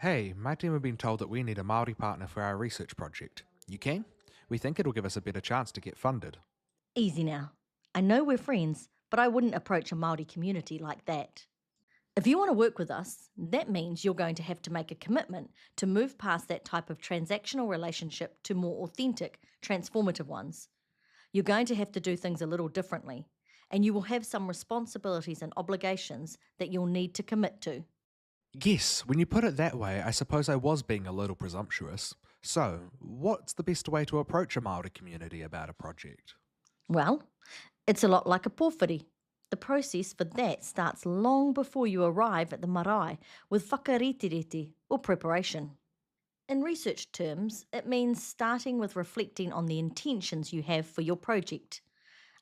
Hey, my team have been told that we need a Māori partner for our research project. You can? We think it'll give us a better chance to get funded. Easy now. I know we're friends, but I wouldn't approach a Māori community like that. If you want to work with us, that means you're going to have to make a commitment to move past that type of transactional relationship to more authentic, transformative ones. You're going to have to do things a little differently, and you will have some responsibilities and obligations that you'll need to commit to. Yes, when you put it that way, I suppose I was being a little presumptuous. So, what's the best way to approach a Māori community about a project? Well, it's a lot like a pōwhiri. The process for that starts long before you arrive at the marae with whakaritiriti or preparation. In research terms, it means starting with reflecting on the intentions you have for your project.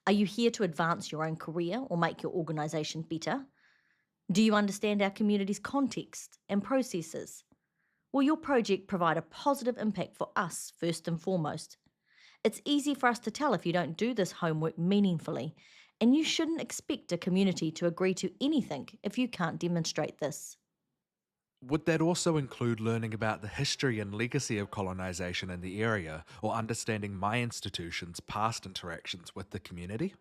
Are you here to advance your own career or make your organisation better? Do you understand our community's context and processes? Will your project provide a positive impact for us first and foremost? It's easy for us to tell if you don't do this homework meaningfully, and you shouldn't expect a community to agree to anything if you can't demonstrate this. Would that also include learning about the history and legacy of colonisation in the area, or understanding my institution's past interactions with the community?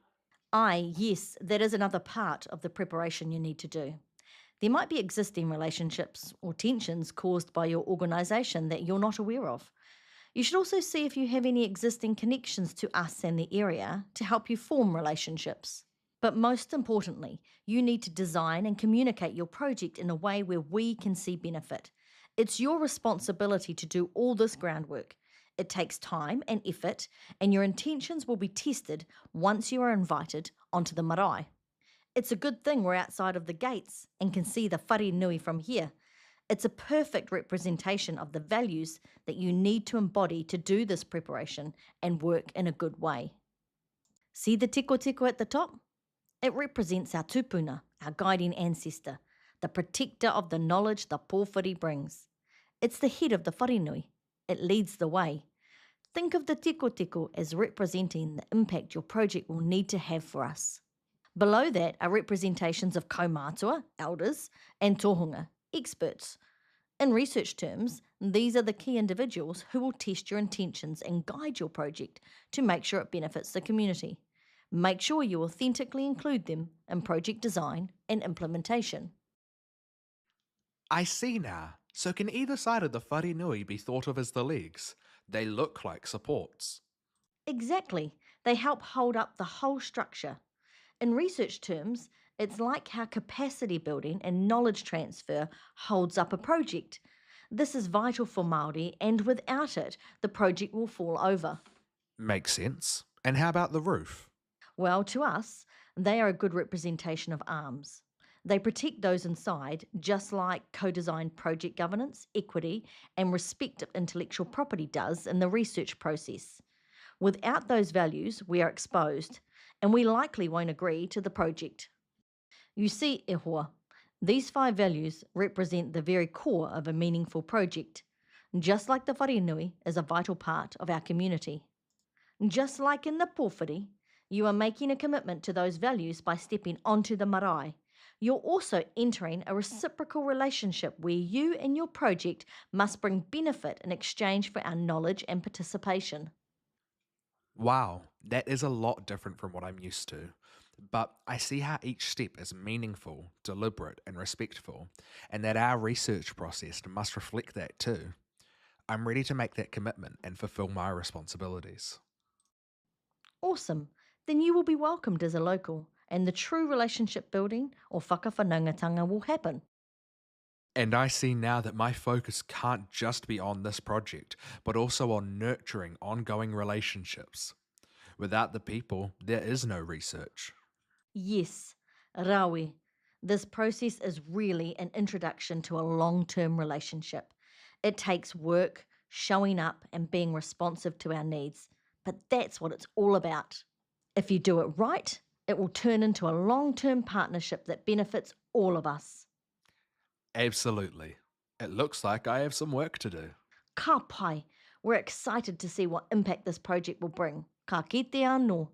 Yes, that is another part of the preparation you need to do. There might be existing relationships or tensions caused by your organisation that you're not aware of. You should also see if you have any existing connections to us and the area to help you form relationships. But most importantly, you need to design and communicate your project in a way where we can see benefit. It's your responsibility to do all this groundwork. It takes time and effort, and your intentions will be tested once you are invited onto the marae. It's a good thing we're outside of the gates and can see the whare nui from here. It's a perfect representation of the values that you need to embody to do this preparation and work in a good way. See the tiko tiko at the top? It represents our tupuna, our guiding ancestor, the protector of the knowledge the pōwhiri brings. It's the head of the wharenui. It leads the way. Think of the tiko tiko as representing the impact your project will need to have for us. Below that are representations of kaumātua, elders, and tohunga, experts. In research terms, these are the key individuals who will test your intentions and guide your project to make sure it benefits the community. Make sure you authentically include them in project design and implementation. I see now. So can either side of the whare nui be thought of as the legs? They look like supports. Exactly. They help hold up the whole structure. In research terms, it's like how capacity building and knowledge transfer holds up a project. This is vital for Māori, and without it, the project will fall over. Makes sense. And how about the roof? Well, to us, they are a good representation of arms. They protect those inside, just like co designed project governance, equity, and respect of intellectual property does in the research process. Without those values, we are exposed, and we likely won't agree to the project. You see, e hoa, these five values represent the very core of a meaningful project, just like the wharenui is a vital part of our community. Just like in the pōwhiri, you are making a commitment to those values by stepping onto the marae. You're also entering a reciprocal relationship where you and your project must bring benefit in exchange for our knowledge and participation. Wow, that is a lot different from what I'm used to. But I see how each step is meaningful, deliberate, and respectful, and that our research process must reflect that too. I'm ready to make that commitment and fulfill my responsibilities. Awesome. Then you will be welcomed as a local, and the true relationship building or whakawhanaungatanga will happen. And I see now that my focus can't just be on this project, but also on nurturing ongoing relationships. Without the people, there is no research. Yes, rawe. This process is really an introduction to a long term relationship. It takes work, showing up, and being responsive to our needs. But that's what it's all about. If you do it right, it will turn into a long term partnership that benefits all of us. Absolutely. It looks like I have some work to do. Ka pai, we're excited to see what impact this project will bring. Ka kite anō.